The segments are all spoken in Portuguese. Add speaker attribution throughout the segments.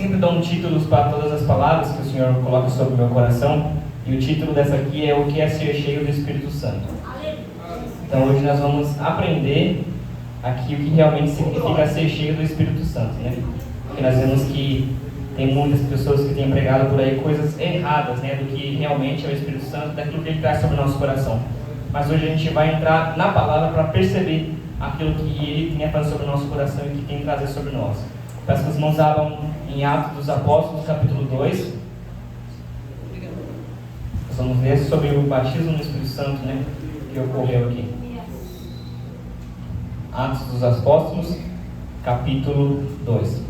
Speaker 1: sempre dou um título para todas as palavras que o Senhor coloca sobre o meu coração, e o título dessa aqui é o que é ser cheio do Espírito Santo. Então hoje nós vamos aprender aqui o que realmente significa ser cheio do Espírito Santo, né? Porque nós vemos que tem muitas pessoas que têm pregado por aí coisas erradas, né, do que realmente é o Espírito Santo, daquilo que ele traz sobre o nosso coração. Mas hoje a gente vai entrar na palavra para perceber aquilo que ele tem a fazer sobre o nosso coração e que tem a trazer sobre nós. Peço que os irmãos abram em Atos dos Apóstolos, capítulo 2. Nós vamos ler sobre o batismo no Espírito Santo, né, que ocorreu aqui. Atos dos Apóstolos, capítulo 2.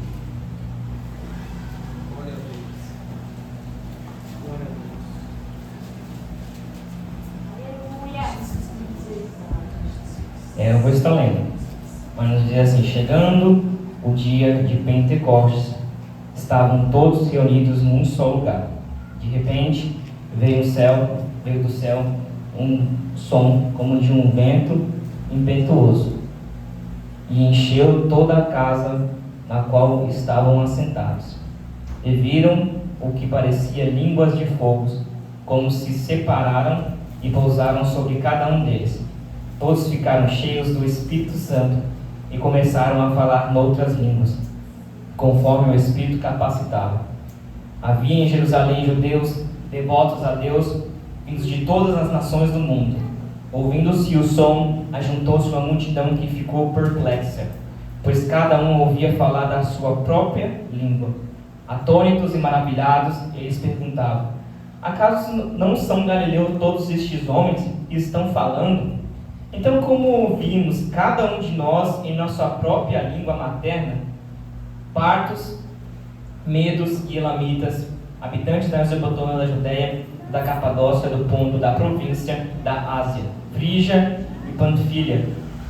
Speaker 1: Eu vou estar lendo, mas nos diz assim: chegando o dia de Pentecostes, estavam todos reunidos num só lugar. De repente, veio do céu um som como de um vento impetuoso, e encheu toda a casa na qual estavam assentados. E viram o que parecia línguas de fogo, como se separaram e pousaram sobre cada um deles. Todos ficaram cheios do Espírito Santo e começaram a falar noutras línguas, conforme o Espírito capacitava. Havia em Jerusalém judeus devotos a Deus, vindos de todas as nações do mundo. Ouvindo-se o som, ajuntou-se uma multidão que ficou perplexa, pois cada um ouvia falar da sua própria língua. Atônitos e maravilhados, eles perguntavam: acaso não são galileus todos estes homens que estão falando? Então, como ouvimos cada um de nós em nossa própria língua materna, partos, medos e elamitas, habitantes da Mesopotâmia, da Judéia, da Capadócia, do Ponto, da província da Ásia, Frígia e Panfilha,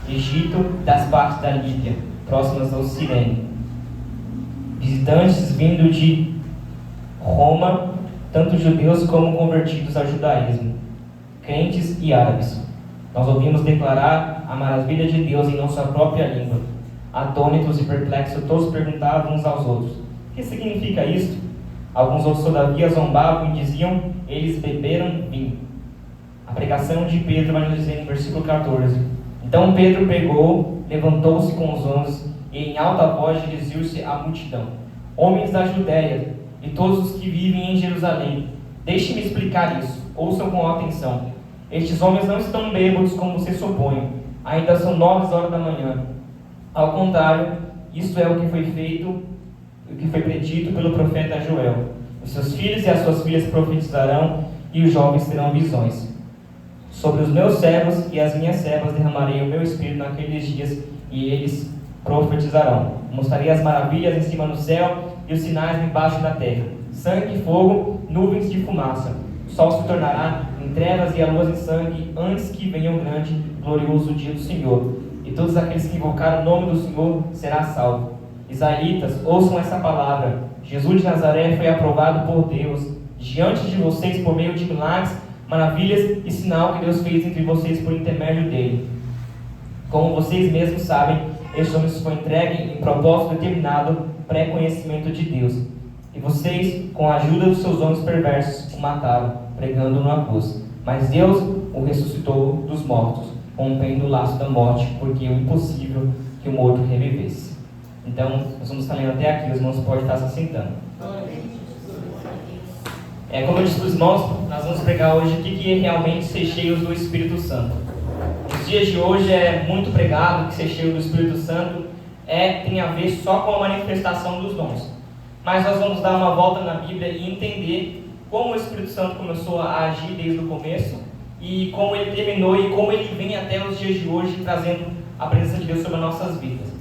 Speaker 1: Egito, das partes da Líbia, próximas ao Cirene, visitantes vindo de Roma, tanto judeus como convertidos ao judaísmo, crentes e árabes. Nós ouvimos declarar a maravilha de Deus em nossa própria língua. Atônitos e perplexos, todos perguntavam uns aos outros: o que significa isto? Alguns outros, todavia, zombavam e diziam: eles beberam vinho. A pregação de Pedro vai nos dizer no versículo 14: então Pedro pegou, levantou-se com os 11 e em alta voz dirigiu-se à multidão: homens da Judéia e todos os que vivem em Jerusalém, deixem-me explicar isso, ouçam com atenção. Estes homens não estão bêbados como vocês supõem, ainda são 9 horas da manhã. Ao contrário, isto é o que foi feito, o que foi predito pelo profeta Joel: os seus filhos e as suas filhas profetizarão, e os jovens terão visões. Sobre os meus servos e as minhas servas derramarei o meu espírito naqueles dias, e eles profetizarão. Mostrarei as maravilhas em cima no céu e os sinais embaixo da terra: sangue e fogo, nuvens de fumaça. O sol se tornará em trevas e a luz em sangue, antes que venha o grande e glorioso dia do Senhor. E todos aqueles que invocaram o nome do Senhor será salvo. Israelitas, ouçam essa palavra: Jesus de Nazaré foi aprovado por Deus diante de vocês por meio de milagres, maravilhas e sinal que Deus fez entre vocês por intermédio dele. Como vocês mesmos sabem, este homem foi entregue em propósito determinado, pré-conhecimento de Deus. E vocês, com a ajuda dos seus homens perversos, o mataram, pregando-o na cruz. Mas Deus o ressuscitou dos mortos, rompendo o laço da morte, porque é impossível que o morto revivesse. Então, nós vamos estar lendo até aqui, os irmãos podem estar se assentando. Como eu disse para os irmãos, nós vamos pregar hoje o que é realmente ser cheios do Espírito Santo. Nos dias de hoje é muito pregado que ser cheio do Espírito Santo tem a ver só com a manifestação dos dons. Mas nós vamos dar uma volta na Bíblia e entender como o Espírito Santo começou a agir desde o começo e como ele terminou e como ele vem até os dias de hoje trazendo a presença de Deus sobre as nossas vidas.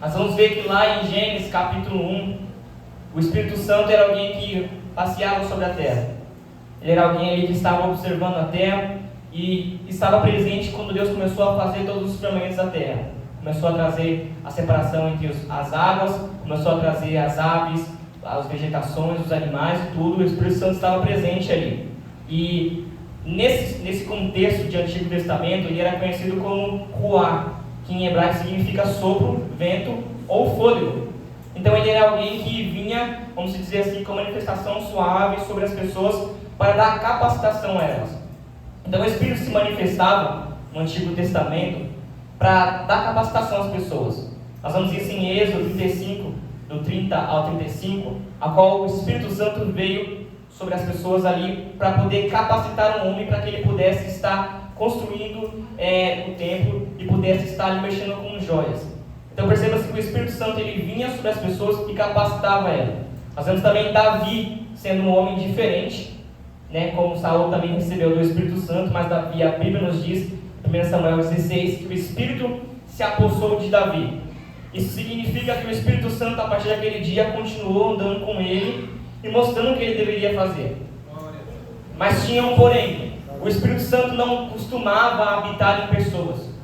Speaker 1: Nós vamos ver que lá em Gênesis capítulo 1, o Espírito Santo era alguém que passeava sobre a terra. Ele era alguém ali que estava observando a terra e estava presente quando Deus começou a fazer todos os firmamentos da terra. Começou a trazer a separação entre as águas, começou a trazer as aves, as vegetações, os animais e tudo. O Espírito Santo estava presente ali. E nesse contexto de Antigo Testamento, ele era conhecido como Ruá, que em hebraico significa sopro, vento ou fôlego. Então ele era alguém que vinha, vamos dizer assim, com manifestação suave sobre as pessoas para dar capacitação a elas. Então o Espírito se manifestava no Antigo Testamento para dar capacitação às pessoas. Nós vamos ver isso em Êxodo 35, do 30 ao 35, a qual o Espírito Santo veio sobre as pessoas ali para poder capacitar um homem para que ele pudesse estar construindo o templo e pudesse estar ali mexendo com joias. Então perceba-se que o Espírito Santo ele vinha sobre as pessoas e capacitava ela. Nós vemos também Davi sendo um homem diferente, né? Como Saul também recebeu do Espírito Santo, mas Davi, a Bíblia nos diz, em 1 Samuel 16, que o Espírito se apossou de Davi. Isso significa que o Espírito Santo, a partir daquele dia, continuou andando com ele e mostrando o que ele deveria fazer. Mas tinha um porém: o Espírito Santo não costumava habitar em pessoas.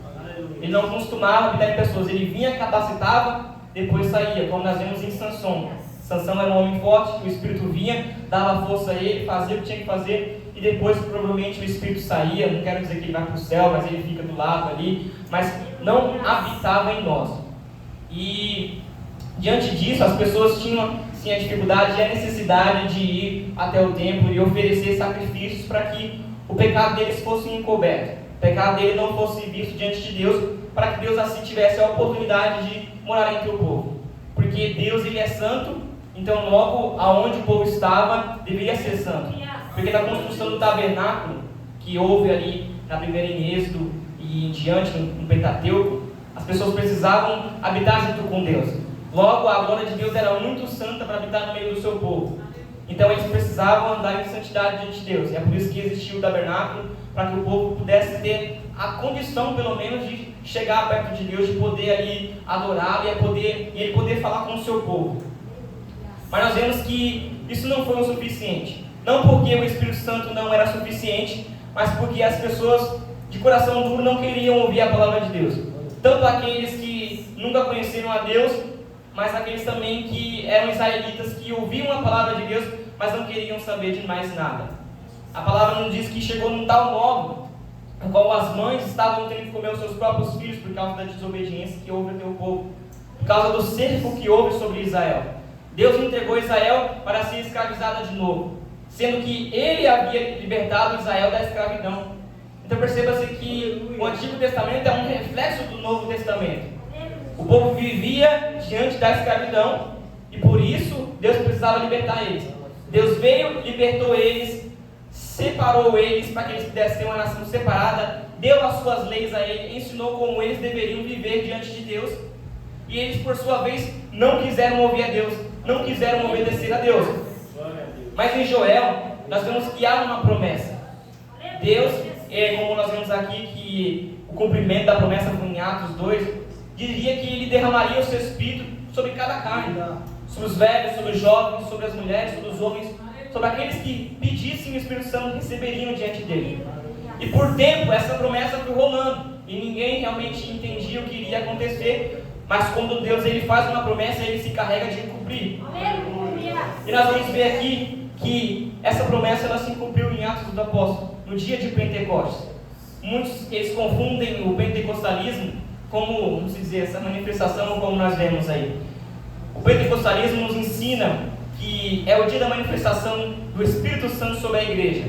Speaker 1: Ele não costumava habitar em pessoas. Ele vinha, capacitava, depois saía, como nós vemos em Sansão. Sansão era um homem forte, o Espírito vinha, dava força a ele, fazia o que tinha que fazer, e depois provavelmente o Espírito saía. Não quero dizer que ele vai para o céu, mas ele fica do lado ali, mas não habitava em nós. E diante disso, as pessoas tinham sim a dificuldade e a necessidade de ir até o templo e oferecer sacrifícios para que o pecado deles fosse encoberto, o pecado dele não fosse visto diante de Deus, para que Deus assim tivesse a oportunidade de morar entre o povo. Porque Deus ele é santo, então logo aonde o povo estava deveria ser santo. Porque na construção do tabernáculo que houve ali na primeira em Êxodo e em diante no Pentateuco, as pessoas precisavam habitar junto com Deus. Logo a glória de Deus era muito santa para habitar no meio do seu povo. Então eles precisavam andar em santidade diante de Deus. E é por isso que existiu o tabernáculo, para que o povo pudesse ter a condição, pelo menos, de chegar perto de Deus, de poder ali adorá-lo e ele poder falar com o seu povo. Mas nós vemos que isso não foi o suficiente. Não porque o Espírito Santo não era suficiente, mas porque as pessoas de coração duro não queriam ouvir a palavra de Deus. Tanto aqueles que nunca conheceram a Deus, mas aqueles também que eram israelitas, que ouviam a palavra de Deus, mas não queriam saber de mais nada. A palavra nos diz que chegou num tal modo, no qual as mães estavam tendo que comer os seus próprios filhos por causa da desobediência que houve ao teu povo, por causa do cerco que houve sobre Israel. Deus entregou Israel para ser escravizada de novo, sendo que ele havia libertado Israel da escravidão. Então perceba-se que o Antigo Testamento é um reflexo do Novo Testamento. O povo vivia diante da escravidão e por isso Deus precisava libertar eles. Deus veio, libertou eles, separou eles para que eles pudessem ter uma nação separada, deu as suas leis a eles, ensinou como eles deveriam viver diante de Deus. E eles, por sua vez, não quiseram ouvir a Deus, não quiseram obedecer a Deus. Mas em Joel, nós vemos que há uma promessa. Deus, como nós vemos aqui, que o cumprimento da promessa foi em Atos 2, diria que ele derramaria o seu Espírito sobre cada carne, sobre os velhos, sobre os jovens, sobre as mulheres, sobre os homens, sobre aqueles que pedissem o Espírito Santo receberiam diante dele. E por tempo essa promessa foi rolando e ninguém realmente entendia o que iria acontecer, mas quando Deus ele faz uma promessa, ele se carrega de cumprir. E nós vamos ver aqui que essa promessa ela se cumpriu em Atos dos Apóstolos, no dia de Pentecostes. Muitos eles confundem o pentecostalismo como, vamos dizer, essa manifestação como nós vemos aí. O pentecostalismo nos ensina que é o dia da manifestação do Espírito Santo sobre a igreja.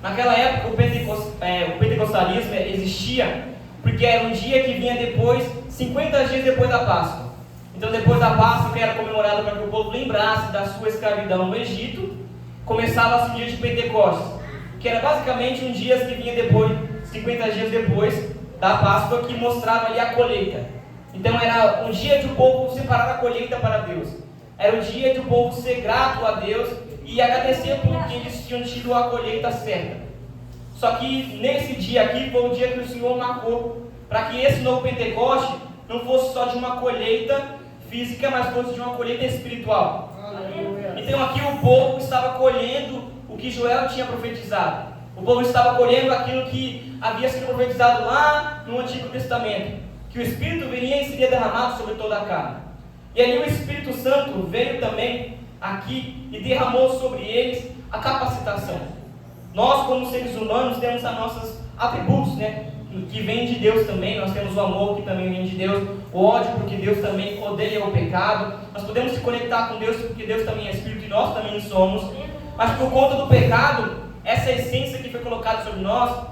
Speaker 1: Naquela época o pentecostalismo existia porque era um dia que vinha depois, 50 dias depois da Páscoa. Então depois da Páscoa, que era comemorada para que o povo lembrasse da sua escravidão no Egito, começava-se o dia de Pentecostes, que era basicamente um dia que vinha depois, 50 dias depois da Páscoa, que mostrava ali a colheita. Então era um dia de o povo separar a colheita para Deus. Era o dia de o povo ser grato a Deus e agradecer por que eles tinham tido a colheita certa. Só que nesse dia aqui foi o dia que o Senhor marcou para que esse novo Pentecoste não fosse só de uma colheita física, mas fosse de uma colheita espiritual. Então aqui o povo estava colhendo o que Joel tinha profetizado. O povo estava colhendo aquilo que havia sido profetizado lá no Antigo Testamento, que o Espírito viria e seria derramado sobre toda a carne. E ali o Espírito Santo veio também aqui e derramou sobre eles a capacitação. Nós, como seres humanos, temos os nossos atributos, né? que vem de Deus também, nós temos o amor que também vem de Deus, o ódio porque Deus também odeia o pecado, nós podemos se conectar com Deus porque Deus também é Espírito e nós também somos, mas por conta do pecado, essa essência que foi colocada sobre nós,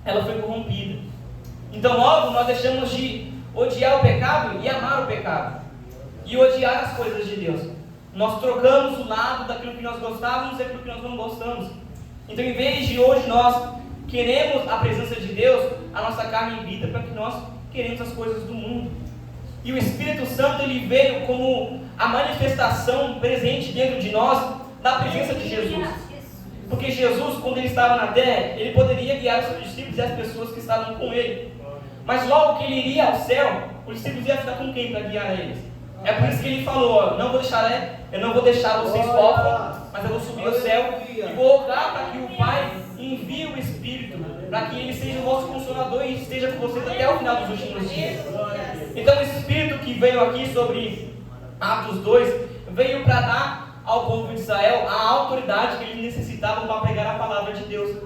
Speaker 1: ela foi corrompida. Então logo nós deixamos de odiar o pecado e amar o pecado, e odiar as coisas de Deus. Nós trocamos o lado daquilo que nós gostávamos e daquilo que nós não gostamos. Então em vez de hoje nós queremos a presença de Deus, a nossa carne invita para que nós queremos as coisas do mundo. E o Espírito Santo ele veio como a manifestação presente dentro de nós da presença de Jesus. Porque Jesus, quando ele estava na terra, ele poderia guiar os seus discípulos e as pessoas que estavam com ele. Mas logo que ele iria ao céu, os discípulos iam ficar com quem para guiar eles? É por isso que ele falou, eu não vou deixar vocês órfãos, mas eu vou subir ao céu e vou orar para que o Pai envie o Espírito, para que ele seja o vosso consolador e esteja com vocês até o final dos últimos dias. Então o Espírito que veio aqui sobre Atos 2, veio para dar ao povo de Israel a autoridade que eles necessitavam para pregar a palavra de Deus.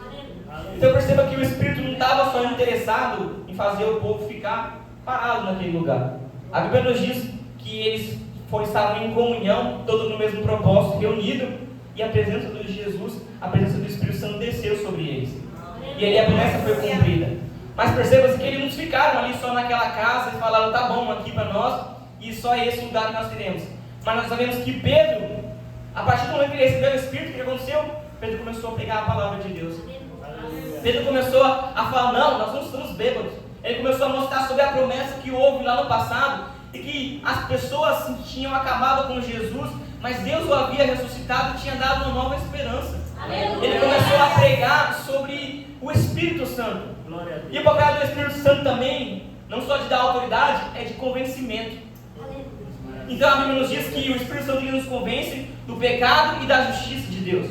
Speaker 1: Então perceba que o Espírito não estava só interessado em fazer o povo ficar parado naquele lugar. A Bíblia nos diz que eles estavam em comunhão, todos no mesmo propósito, reunidos, e a presença de Jesus, a presença do Espírito Santo desceu sobre eles. E ali a promessa foi cumprida. Mas perceba-se que eles não ficaram ali só naquela casa e falaram, tá bom, aqui para nós, e só é esse lugar que nós teremos. Mas nós sabemos que Pedro, a partir do momento que ele recebeu o Espírito, o que aconteceu? Pedro começou a pregar a palavra de Deus. Pedro começou a falar, não, nós não estamos bêbados. Ele começou a mostrar sobre a promessa que houve lá no passado, e que as pessoas tinham acabado com Jesus, mas Deus o havia ressuscitado e tinha dado uma nova esperança. Ele começou a pregar sobre o Espírito Santo. E o papel do Espírito Santo também, não só de dar autoridade, é de convencimento. Então a Bíblia nos diz que o Espírito Santo nos convence do pecado e da justiça de Deus.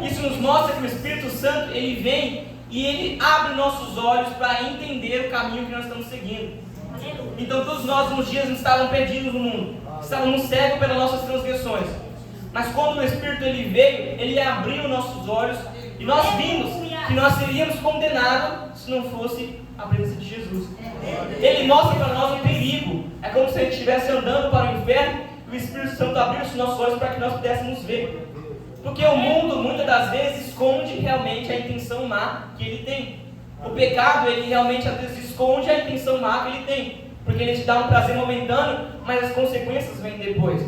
Speaker 1: Isso nos mostra que o Espírito Santo ele vem e ele abre nossos olhos para entender o caminho que nós estamos seguindo. Então todos nós nos dias estavam perdidos no mundo, estávamos cegos pelas nossas transgressões. Mas quando o Espírito ele veio, ele abriu nossos olhos e nós vimos que nós seríamos condenados se não fosse a presença de Jesus. Ele mostra para nós um perigo. É como se ele estivesse andando para o inferno e o Espírito Santo abriu os nossos olhos para que nós pudéssemos ver. Porque o mundo muitas das vezes esconde realmente a intenção má que ele tem. O pecado, ele realmente às vezes esconde a intenção má que ele tem, porque ele te dá um prazer momentâneo, mas as consequências vêm depois.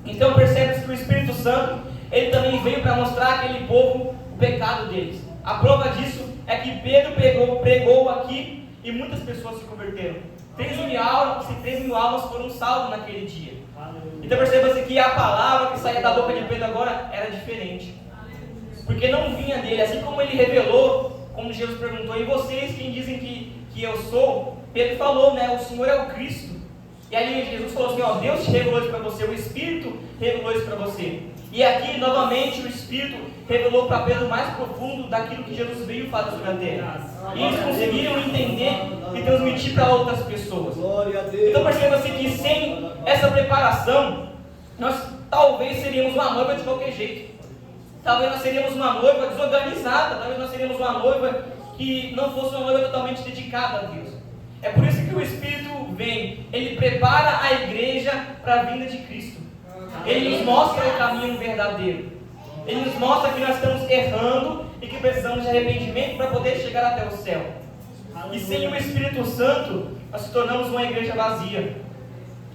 Speaker 1: Então percebe-se que o Espírito Santo, ele também veio para mostrar àquele povo o pecado deles. A prova disso é que Pedro pregou aqui e muitas pessoas se converteram. 13 mil almas foram salvas naquele dia. Então perceba-se que a palavra que saía da boca de Pedro agora era diferente, porque não vinha dele, assim como ele revelou. Como Jesus perguntou, e vocês quem dizem que eu sou? Pedro falou, né? O Senhor é o Cristo. E aí Jesus falou assim, ó, Deus te revelou isso para você, o Espírito revelou isso para você. E aqui novamente o Espírito revelou para Pedro mais profundo daquilo que Jesus veio fazer sobre a terra. E eles conseguiram entender e transmitir para outras pessoas. Então perceba-se que sem essa preparação, nós talvez seríamos uma noiva de qualquer jeito. Talvez nós seríamos uma noiva desorganizada, talvez nós seríamos uma noiva que não fosse uma noiva totalmente dedicada a Deus. É por isso que o Espírito vem, ele prepara a igreja para a vinda de Cristo. Ele nos mostra o caminho verdadeiro. Ele nos mostra que nós estamos errando e que precisamos de arrependimento para poder chegar até o céu. E sem o Espírito Santo, nós se tornamos uma igreja vazia.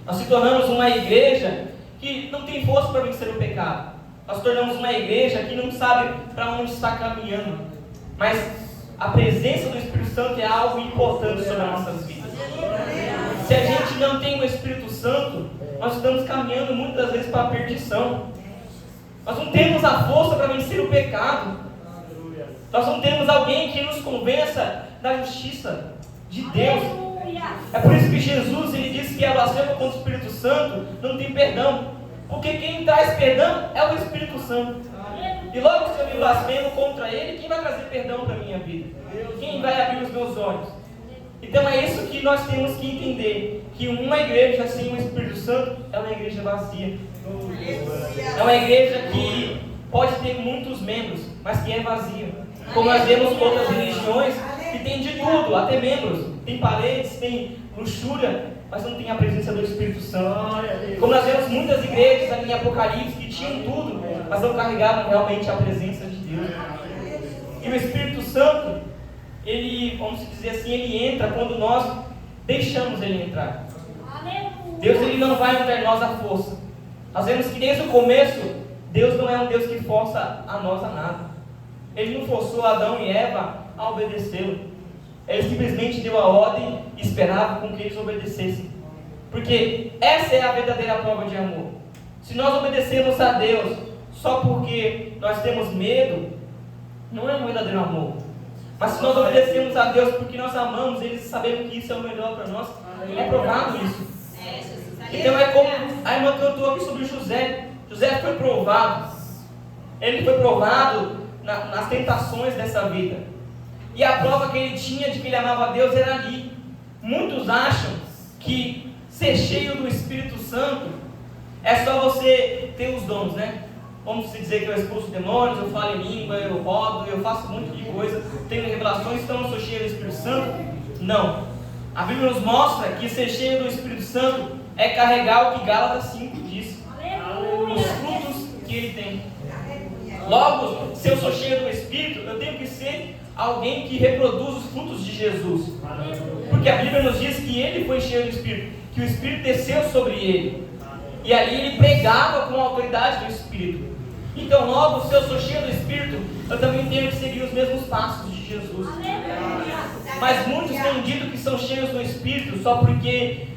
Speaker 1: Nós se tornamos uma igreja que não tem força para vencer o pecado. Nós tornamos uma igreja que não sabe para onde está caminhando. Mas a presença do Espírito Santo é algo importante sobre as nossas vidas. Se a gente não tem o Espírito Santo, nós estamos caminhando muitas vezes para a perdição. Nós não temos a força para vencer o pecado. Nós não temos alguém que nos convença da justiça de Deus. É por isso que Jesus ele disse que a blasfêmia contra o Espírito Santo não tem perdão. Porque quem traz perdão é o Espírito Santo. E logo se eu me blasfemo contra ele, quem vai trazer perdão para a minha vida? Quem vai abrir os meus olhos? Então é isso que nós temos que entender, que uma igreja sem o Espírito Santo é uma igreja vazia. É uma igreja que pode ter muitos membros, mas que é vazia. Como nós vemos outras religiões que tem de tudo, até membros, tem paredes, tem luxúria, mas não tem a presença do Espírito Santo. Como nós vemos muitas igrejas ali em Apocalipse que tinham tudo, mas não carregavam realmente a presença de Deus. E o Espírito Santo, ele, vamos dizer assim, ele entra quando nós deixamos ele entrar. Deus, ele não vai entrar em nós à força. Nós vemos que desde o começo, Deus não é um Deus que força a nós a nada. Ele não forçou Adão e Eva a obedecê-lo. Ele simplesmente deu a ordem e esperava com que eles obedecessem. Porque essa é a verdadeira prova de amor. Se nós obedecemos a Deus só porque nós temos medo, não é um verdadeiro amor. Mas se nós obedecemos a Deus porque nós amamos Ele, sabemos que isso é o melhor para nós, é provado isso. Então é como a irmã cantou aqui sobre José. José foi provado. Ele foi provado nas tentações dessa vida. E a prova que ele tinha de que ele amava a Deus era ali. Muitos acham que ser cheio do Espírito Santo é só você ter os dons, né? Vamos dizer que eu expulso demônios, eu falo em língua, eu rodo, eu faço um monte de coisa, tenho revelações, então eu sou cheio do Espírito Santo. Não. A Bíblia nos mostra que ser cheio do Espírito Santo é carregar o que Gálatas 5 diz. Os frutos que ele tem. Logo, se eu sou cheio do Espírito, eu tenho que ser alguém que reproduz os frutos de Jesus. Porque a Bíblia nos diz que ele foi cheio do Espírito, que o Espírito desceu sobre ele. E ali ele pregava com a autoridade do Espírito. Então, logo, se eu sou cheio do Espírito, eu também tenho que seguir os mesmos passos de Jesus. Mas muitos têm dito que são cheios do Espírito só porque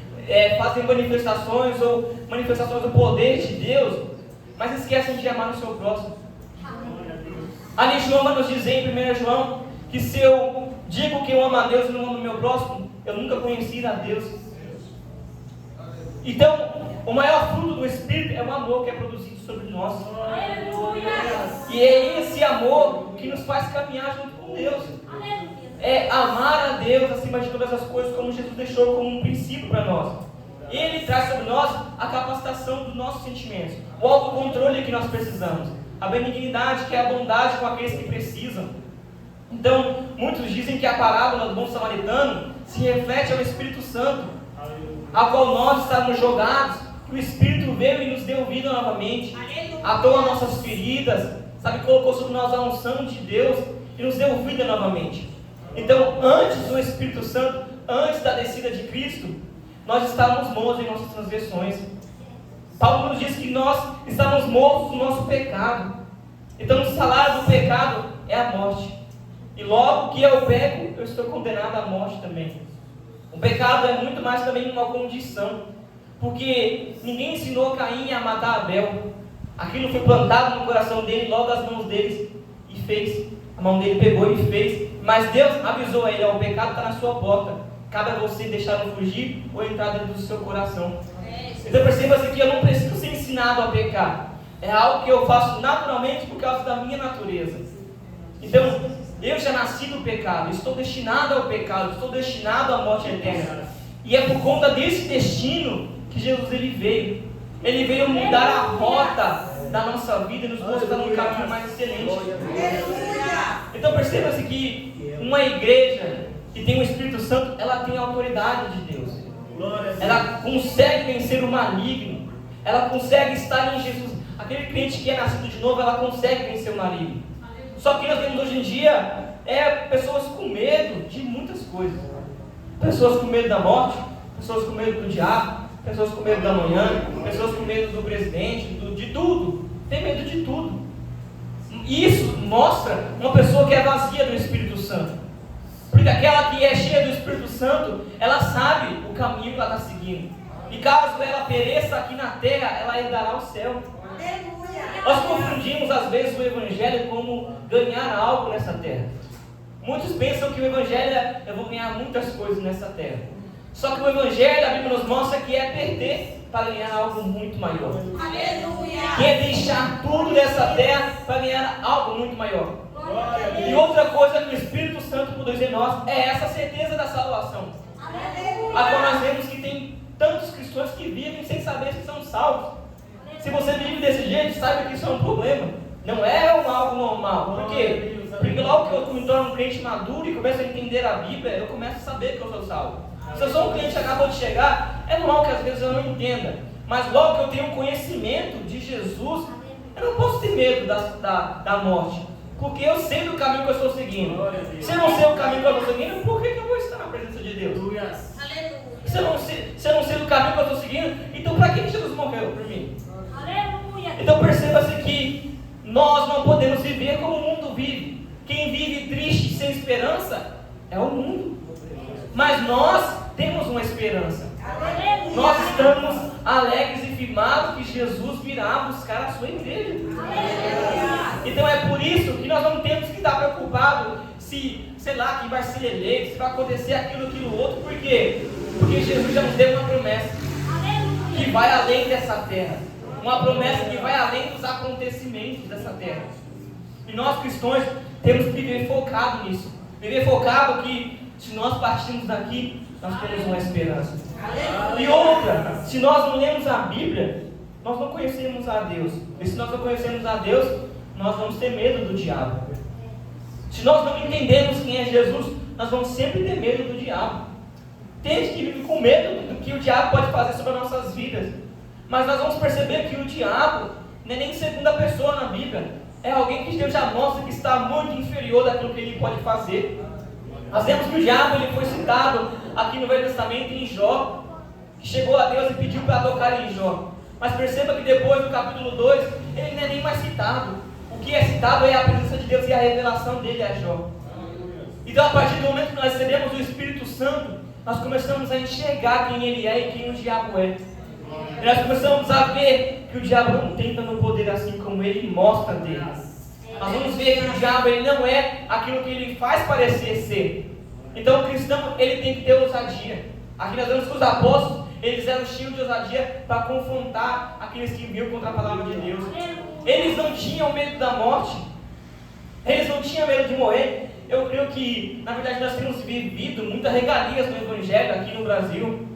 Speaker 1: fazem manifestações ou manifestações do poder de Deus, mas esquecem de amar o seu próximo. Ali João vai nos dizer em 1 João que se eu digo que eu amo a Deus e não amo o meu próximo, eu nunca conheci a Deus. Então, o maior fruto do Espírito é o amor que é produzido sobre nós. E é esse amor que nos faz caminhar junto com Deus. É amar a Deus acima de todas as coisas, como Jesus deixou como um princípio para nós. Ele traz sobre nós a capacitação dos nossos sentimentos, o autocontrole que nós precisamos, a benignidade, que é a bondade com aqueles que precisam. Então, muitos dizem que a parábola do bom samaritano se reflete ao Espírito Santo, a qual nós estávamos jogados, que o Espírito veio e nos deu vida novamente, atou as nossas feridas, sabe, colocou sobre nós a unção de Deus e nos deu vida novamente. Então, antes do Espírito Santo, antes da descida de Cristo, nós estávamos mortos em nossas transgressões. Paulo nos diz que nós estávamos mortos no nosso pecado. Então, o salário do pecado é a morte. E logo que eu peco, eu estou condenado à morte também. O pecado é muito mais também uma condição. Porque ninguém ensinou Caim a matar Abel. Aquilo foi plantado no coração dele, logo as mãos deles, e fez. A mão dele pegou e fez. Mas Deus avisou a ele: o pecado está na sua porta. Cabe a você deixá-lo fugir ou entrar dentro do seu coração. Então perceba-se que eu não preciso ser ensinado a pecar. É algo que eu faço naturalmente por causa da minha natureza. Então, eu já nasci do pecado, estou destinado ao pecado, estou destinado à morte eterna. E é por conta desse destino que Jesus ele veio. Ele veio mudar a rota da nossa vida e nos mostrar um caminho mais excelente. Então perceba-se que uma igreja que tem o Espírito Santo, ela tem a autoridade de Deus. Ela consegue vencer o maligno. Ela consegue estar em Jesus. Aquele crente que é nascido de novo, ela consegue vencer o maligno. Só que nós vemos hoje em dia pessoas com medo de muitas coisas. Pessoas com medo da morte, pessoas com medo do diabo, pessoas com medo da manhã, pessoas com medo do presidente, de tudo. Tem medo de tudo. Isso mostra uma pessoa que é vazia do Espírito Santo. Porque aquela que é cheia do Espírito Santo, ela sabe o caminho que ela está seguindo. E caso ela pereça aqui na terra, ela herdará o céu. Nós confundimos às vezes o Evangelho como ganhar algo nessa terra. Muitos pensam que o Evangelho é: eu vou ganhar muitas coisas nessa terra. Só que o Evangelho, a Bíblia nos mostra que é perder para ganhar algo muito maior. Que é deixar tudo dessa terra para ganhar algo muito maior. E outra coisa que o Espírito Santo produz em nós é essa certeza da salvação. Agora nós vemos que tem tantos cristãos que vivem sem saber se são salvos. Se você vive desse jeito, saiba que isso é um problema. Não é algo normal. Por quê? Porque logo que eu me torno um crente maduro e começo a entender a Bíblia, eu começo a saber que eu sou salvo. Se eu sou um cliente que acabou de chegar, é normal que às vezes eu não entenda. Mas logo que eu tenho conhecimento de Jesus, eu não posso ter medo da morte. Porque eu sei do caminho que eu estou seguindo. Se eu não sei o caminho que eu estou seguindo, por que eu vou estar na presença de Deus? Se eu não sei do caminho que eu estou seguindo, então para que Jesus morreu por mim? Então perceba-se que nós não podemos viver como o mundo vive. Quem vive triste, sem esperança, é o mundo. Mas nós temos uma esperança. Nós estamos alegres e firmados que Jesus virá buscar a sua igreja. Então é por isso que nós não temos que estar preocupados se, sei lá, quem vai ser eleito, se vai acontecer aquilo outro. Por quê? Porque Jesus já nos deu uma promessa que vai além dessa terra. Uma promessa que vai além dos acontecimentos dessa terra. E nós cristãos temos que viver focado nisso. Viver focado que se nós partirmos daqui, nós temos uma esperança. E outra, se nós não lemos a Bíblia, nós não conhecemos a Deus. E se nós não conhecemos a Deus, nós vamos ter medo do diabo. Se nós não entendemos quem é Jesus, nós vamos sempre ter medo do diabo. Tem gente que vive com medo do que o diabo pode fazer sobre as nossas vidas. Mas nós vamos perceber que o diabo não é nem segunda pessoa na Bíblia. É alguém que Deus já mostra que está muito inferior daquilo que ele pode fazer. Nós vemos que o diabo ele foi citado aqui no Velho Testamento em Jó, que chegou a Deus e pediu para tocar em Jó. Mas perceba que depois do capítulo 2, ele não é nem mais citado. O que é citado é a presença de Deus e a revelação dele a Jó. Então a partir do momento que nós recebemos o Espírito Santo, nós começamos a enxergar quem ele é e quem o diabo é. E nós começamos a ver que o diabo não tem tanto poder assim como ele mostra dele. Nós vamos ver que o diabo ele não é aquilo que ele faz parecer ser. Então o cristão ele tem que ter ousadia. Aqui nós vemos que os apóstolos eles eram cheios de ousadia para confrontar aqueles que vinham contra a palavra de Deus. Eles não tinham medo da morte. Eles não tinham medo de morrer. Eu creio que na verdade nós temos vivido muitas regalias no Evangelho aqui no Brasil.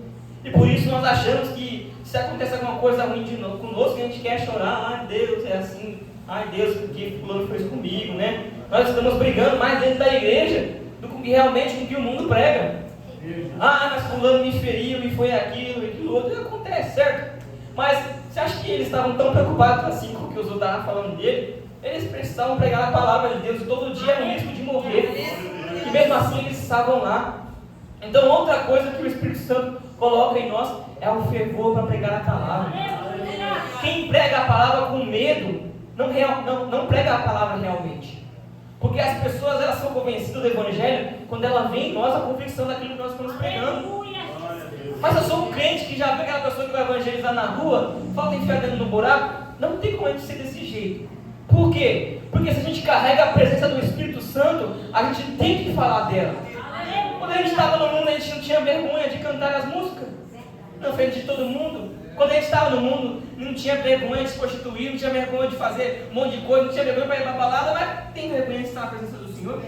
Speaker 1: E por isso nós achamos que se acontece alguma coisa ruim de novo conosco, a gente quer chorar. Ai Deus, é assim. Ai Deus, o que fulano fez comigo, né? Nós estamos brigando mais dentro da igreja do que realmente com o que o mundo prega. Ah, mas fulano me feriu e foi aquilo e aquilo outro. E acontece, certo? Mas você acha que eles estavam tão preocupados assim com o que os outros estavam falando dele? Eles precisavam pregar a palavra de Deus e todo dia era um risco de morrer. E mesmo assim eles estavam lá. Então outra coisa que o Espírito Santo coloca em nós é o fervor para pregar a palavra. Quem prega a palavra com medo não prega a palavra realmente. Porque as pessoas elas são convencidas do Evangelho quando ela vê em nós a convicção daquilo que nós estamos pregando. Mas eu sou um crente que já vê aquela pessoa que vai evangelizar na rua, falta enfiar dentro do buraco. Não tem como a gente ser desse jeito. Por quê? Porque se a gente carrega a presença do Espírito Santo, a gente tem que falar dela. Quando a gente estava no mundo, a gente não tinha vergonha de cantar as músicas na frente de todo mundo. Quando a gente estava no mundo, não tinha vergonha de se prostituir, não tinha vergonha de fazer um monte de coisa, não tinha vergonha para ir para a balada, mas tem vergonha de estar na presença do Senhor.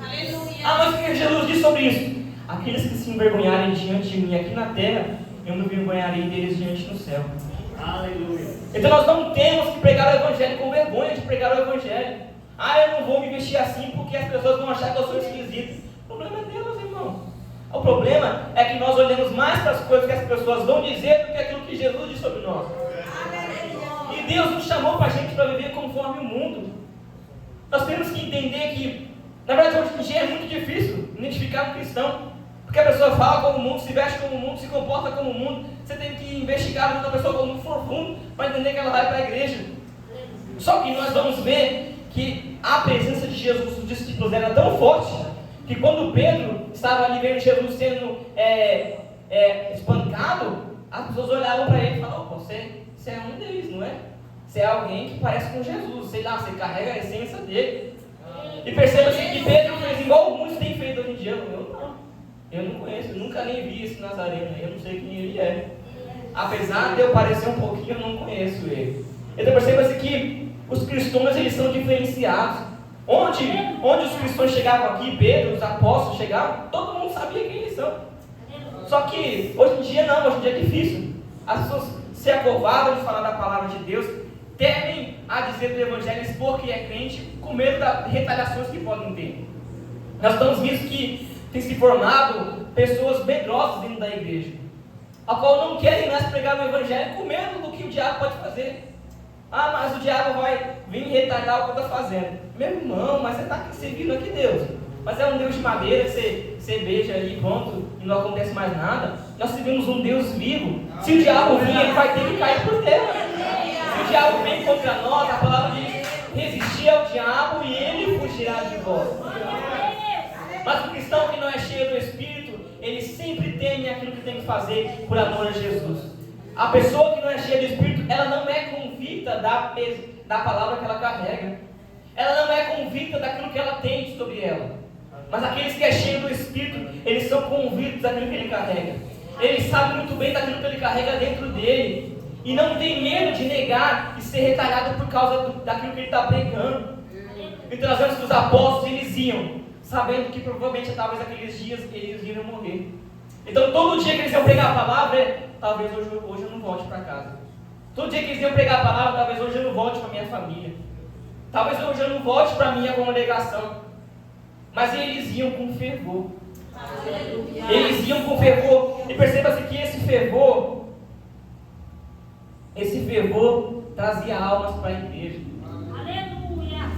Speaker 1: Aleluia. Ah, mas o que Jesus disse sobre isso? Aqueles que se envergonharem diante de mim aqui na terra, eu me envergonharei deles diante do céu. Aleluia. Então nós não temos que pregar o Evangelho com vergonha de pregar o Evangelho. Ah, eu não vou me vestir assim porque as pessoas vão achar que eu sou esquisito. O problema é delas, irmão. O problema é que nós olhamos mais para as coisas que as pessoas vão dizer do que aquilo que Jesus disse sobre nós. E Deus nos chamou para a gente para viver conforme o mundo. Nós temos que entender que, na verdade, hoje em dia é muito difícil identificar um cristão. Porque a pessoa fala como o mundo, se veste como o mundo, se comporta como o mundo. Você tem que investigar a pessoa como um profundo para entender que ela vai para a igreja. Só que nós vamos ver que a presença de Jesus nos discípulos era tão forte que quando Pedro estava ali vendo Jesus sendo espancado, as pessoas olhavam para ele e falavam: você é um deles, não é? Você é alguém que parece com Jesus, sei lá, você carrega a essência dele. E perceba-se que Pedro fez igual muitos têm feito hoje em dia. Eu não conheço, eu nunca nem vi esse Nazareno, eu não sei quem ele é. Apesar de eu parecer um pouquinho, eu não conheço ele. Então perceba-se que os cristãos eles são diferenciados. Onde os cristãos chegavam aqui, Pedro, os apóstolos chegavam, todo mundo sabia quem eles são. Só que hoje em dia não, hoje em dia é difícil. As pessoas se acovardam de falar da palavra de Deus. temem a dizer do Evangelho, expor que é crente, com medo das retaliações que podem ter. Nós estamos vendo que tem se formado pessoas medrosas dentro da igreja, a qual não querem mais pregar o Evangelho com medo do que o diabo pode fazer. Ah, mas o diabo vai vir retalhar o que eu estou fazendo. Meu irmão, mas você está servindo aqui Deus. Mas é um Deus de madeira que você beija ali, pronto, e não acontece mais nada. Nós servimos um Deus vivo. Se o diabo vir, ele vai ter que cair por terra. Se o diabo vem contra nós, a palavra diz: resistir ao diabo e ele fugirá de vós. Mas o cristão que não é cheio do Espírito, ele sempre teme aquilo que tem que fazer por amor a Jesus. A pessoa que não é cheia do Espírito, ela não é convicta da palavra que ela carrega. Ela não é convicta daquilo que ela tem sobre ela. Mas aqueles que é cheio do Espírito, eles são convictos daquilo que ele carrega. Ele sabe muito bem daquilo que ele carrega dentro dele. E não tem medo de negar e ser retalhado por causa daquilo que ele está pregando. Então nós vemos que os apóstolos, eles iam, sabendo que provavelmente talvez aqueles dias eles iriam morrer. Então todo dia que eles iam pregar a palavra, talvez hoje eu não volte para casa. Todo dia que eles iam pregar a palavra, talvez hoje eu não volte para minha família. Talvez hoje eu não volte para a minha congregação. Mas eles iam com fervor. Eles iam com fervor. E perceba-se que esse fervor trazia almas para a igreja.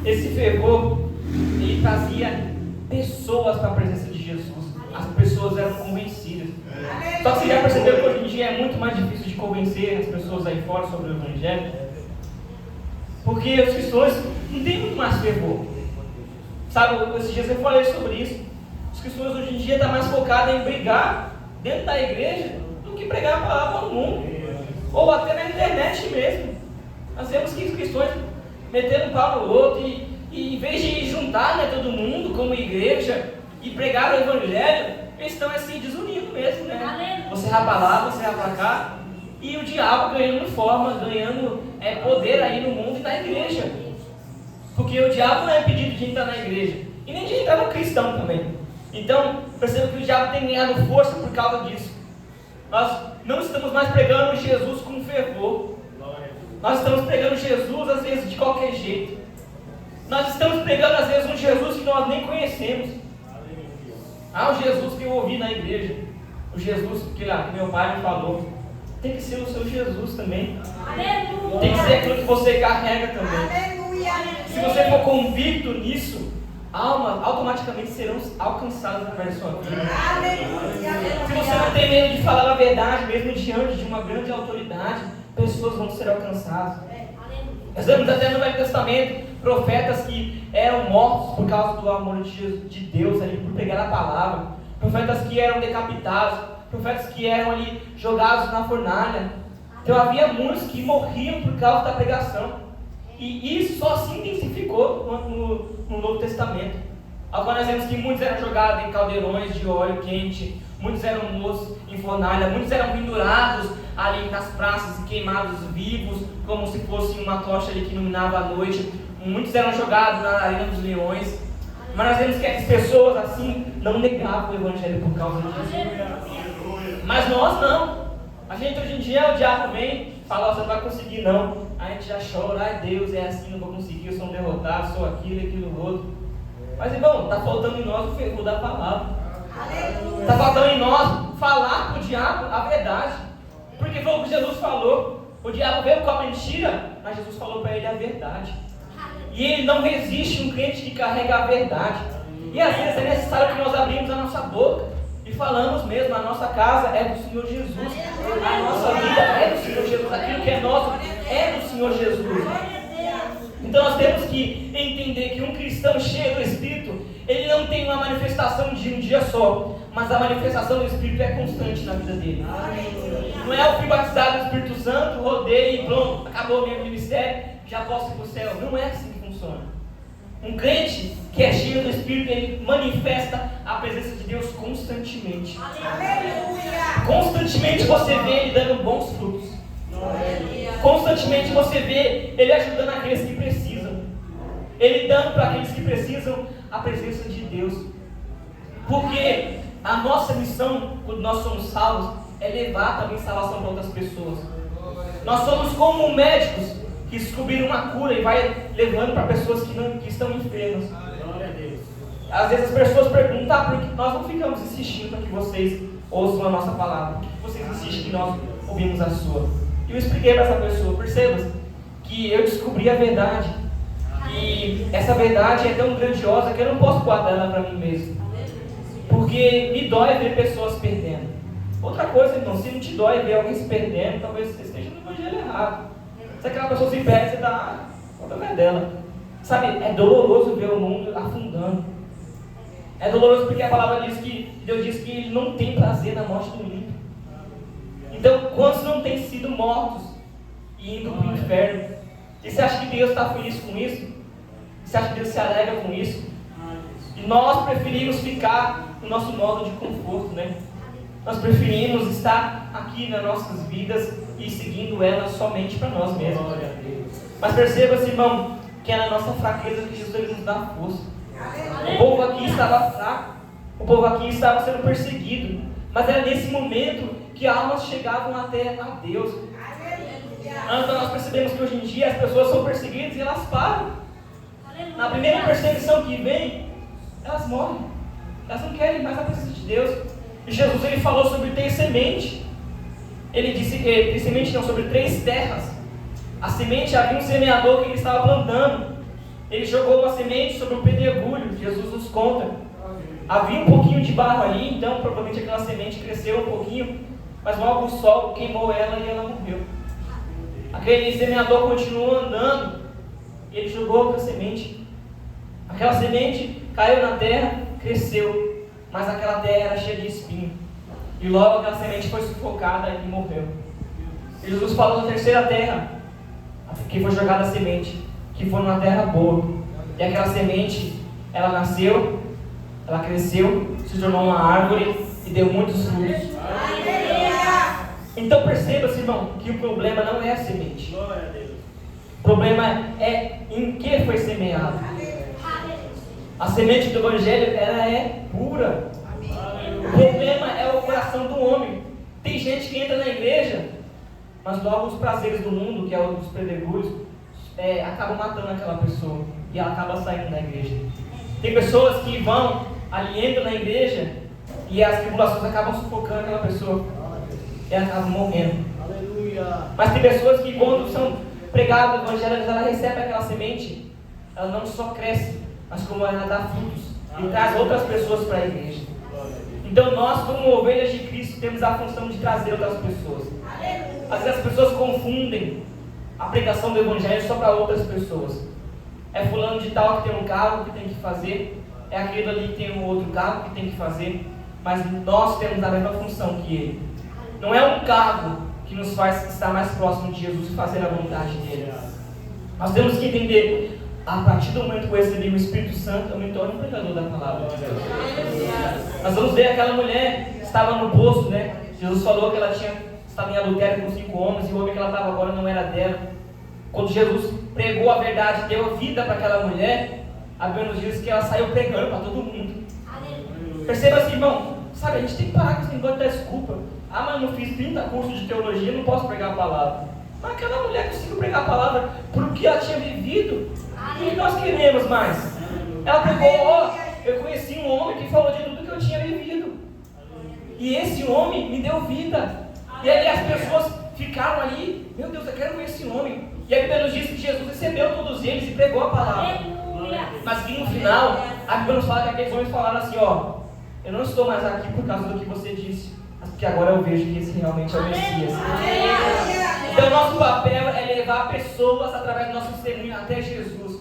Speaker 1: Esse fervor, ele trazia pessoas para a presença de Jesus. As pessoas eram convencidas. Só que você já percebeu que hoje em dia é muito mais difícil de convencer as pessoas aí fora sobre o Evangelho? Porque os cristãos não têm muito mais fervor. Sabe, esses dias eu falei sobre isso. Os cristãos hoje em dia estão mais focados em brigar dentro da igreja do que pregar a palavra ao mundo. Ou até na internet mesmo. Nós vemos que os cristãos metendo um pau no outro e em vez de juntar, né, todo mundo como igreja e pregar o Evangelho, eles estão assim desunindo mesmo, né? Você vai para lá, você vai para cá, e o diabo ganhando forma, ganhando poder aí no mundo e na igreja. Porque o diabo não é impedido de entrar na igreja, e nem de entrar no cristão também. Então, perceba que o diabo tem ganhado força por causa disso. Nós não estamos mais pregando Jesus com fervor. Nós estamos pregando Jesus às vezes de qualquer jeito. Nós estamos pregando às vezes um Jesus que nós nem conhecemos. Ah, o Jesus que eu ouvi na igreja, o Jesus que meu pai me falou, tem que ser o seu Jesus também. Aleluia. Tem que ser aquilo que você carrega também. Aleluia. Se você for convicto nisso, almas automaticamente serão alcançadas através da sua vida. Aleluia. Se você não tem medo de falar a verdade, mesmo diante de uma grande autoridade, pessoas vão ser alcançadas. Nós vemos até no Velho Testamento profetas que eram mortos por causa do amor de Deus ali, por pregar a palavra, profetas que eram decapitados, profetas que eram ali jogados na fornalha. Então havia muitos que morriam por causa da pregação, e isso só se intensificou no Novo Testamento. Agora nós vemos que muitos eram jogados em caldeirões de óleo quente, muitos eram mortos em fornalha, muitos eram pendurados ali nas praças e queimados vivos, como se fosse uma tocha ali que iluminava a noite. Muitos eram jogados na arena dos leões. Mas nós vemos que as pessoas assim não negavam o Evangelho por causa disso. Mas nós não. A gente hoje em dia, o diabo vem e fala: você não vai conseguir não. A gente já chora: ai Deus, é assim, não vou conseguir, eu sou um derrotado, sou aquilo, aquilo, outro. Mas irmão, está faltando em nós o fervor da palavra. Está faltando em nós falar para o diabo a verdade. Porque foi o que Jesus falou. O diabo veio com a mentira, mas Jesus falou para ele a verdade. E ele não resiste um crente que carrega a verdade. E às vezes é necessário que nós abrimos a nossa boca e falamos mesmo: a nossa casa é do Senhor Jesus, a nossa vida é do Senhor Jesus, aquilo que é nosso é do Senhor Jesus. Então nós temos que entender que um cristão cheio do Espírito, ele não tem uma manifestação de um dia só, mas a manifestação do Espírito é constante na vida dele. Não é eu fui batizado do Espírito Santo, rodei e pronto, acabou o meu ministério, já posso ir para o céu. Não é assim que funciona. Um crente que é cheio do Espírito, ele manifesta a presença de Deus constantemente. Aleluia. Constantemente você vê ele dando bons frutos. Constantemente você vê ele ajudando aqueles que precisam, ele dando para aqueles que precisam a presença de Deus. Porque a nossa missão, quando nós somos salvos, é levar também salvação para outras pessoas. Nós somos como médicos que descobriram uma cura e vai levando para pessoas que estão enfermas. Glória a Deus. Às vezes as pessoas perguntam, por que nós não ficamos insistindo para que vocês ouçam a nossa palavra? Por que vocês insistem que nós ouvimos a sua? E eu expliquei para essa pessoa, perceba que eu descobri a verdade. E essa verdade é tão grandiosa que eu não posso guardar ela para mim mesmo. Porque me dói ver pessoas perdendo. Outra coisa, irmão, se não te dói ver alguém se perdendo, talvez você esteja no evangelho errado. Se aquela pessoa se perde, você dá, o problema é dela. Sabe, é doloroso ver o mundo afundando. É doloroso porque a palavra diz que, Deus diz que Ele não tem prazer na morte do ímpio. Então, quantos não têm sido mortos e indo para o inferno? E você acha que Deus está feliz com isso? Você acha que Deus se alegra com isso? E nós preferimos ficar no nosso modo de conforto, né? Nós preferimos estar aqui nas nossas vidas e seguindo elas somente para nós mesmos. Mas perceba-se, irmão, que é na nossa fraqueza que Jesus nos dá força. O povo aqui estava fraco, o povo aqui estava sendo perseguido, mas era nesse momento que almas chegavam até a Deus. Antes nós percebemos que hoje em dia as pessoas são perseguidas e elas param. Na primeira perseguição que vem, elas morrem. Elas não querem mais a presença de Deus. E Jesus ele falou sobre ter semente. Ele disse que ter semente não, sobre 3 terras. A semente, havia um semeador que ele estava plantando. Ele jogou uma semente sobre o pedregulho. Jesus nos conta. Havia um pouquinho de barro ali, então provavelmente aquela semente cresceu um pouquinho, mas logo o sol queimou ela e ela morreu. Aquele semeador continuou andando e ele jogou outra semente. Aquela semente caiu na terra, cresceu, mas aquela terra era cheia de espinho. E logo aquela semente foi sufocada e morreu. E Jesus falou da terceira terra, que foi jogada a semente, que foi numa terra boa. E aquela semente, ela nasceu, ela cresceu, se tornou uma árvore e deu muitos frutos. Então perceba-se, irmão, que o problema não é a semente. O problema é em que foi semeado. A semente do Evangelho, ela é pura. O problema é o coração do homem. Tem gente que entra na igreja, mas logo os prazeres do mundo, que é os pedregulhos, acabam matando aquela pessoa e ela acaba saindo da igreja. Tem pessoas que vão ali, entram na igreja e as tribulações acabam sufocando aquela pessoa e ela acaba morrendo. Mas tem pessoas que quando são pregadas o Evangelho, ela recebe aquela semente, ela não só cresce, mas como ela dá frutos e traz outras pessoas para a igreja. Então nós, como ovelhas de Cristo, temos a função de trazer outras pessoas. Às vezes as pessoas confundem a pregação do Evangelho só para outras pessoas. É fulano de tal que tem um carro que tem que fazer, é aquele ali que tem um outro carro que tem que fazer, mas nós temos a mesma função que ele. Não é um cargo que nos faz estar mais próximo de Jesus e fazer a vontade dele. Nós temos que entender, a partir do momento que eu recebi o Espírito Santo, eu me torno um pregador da palavra de Deus. Nós vamos ver aquela mulher que estava no poço, né? Jesus falou que ela estava em adultério com 5 homens e o homem que ela estava agora não era dela. Quando Jesus pregou a verdade, deu vida para aquela mulher, a Bíblia nos diz que ela saiu pregando para todo mundo. Perceba-se, irmão, sabe, a gente tem que parar com esse negócio de dar desculpa. Ah, mas eu não fiz 30 cursos de teologia, não posso pregar a palavra. Mas aquela mulher conseguiu pregar a palavra por que ela tinha vivido. O que nós queremos mais? Ela pregou, eu conheci um homem que falou de tudo que eu tinha vivido. E esse homem me deu vida. E aí as pessoas ficaram ali, meu Deus, eu quero ver esse homem. E a Bíblia nos diz que Jesus recebeu todos eles e pregou a palavra. Mas que no final, a Bíblia nos fala que aqueles homens falaram assim, eu não estou mais aqui por causa do que você disse, mas porque agora eu vejo que esse realmente é o Messias. Então nosso papel é levar pessoas através do nosso testemunho até Jesus.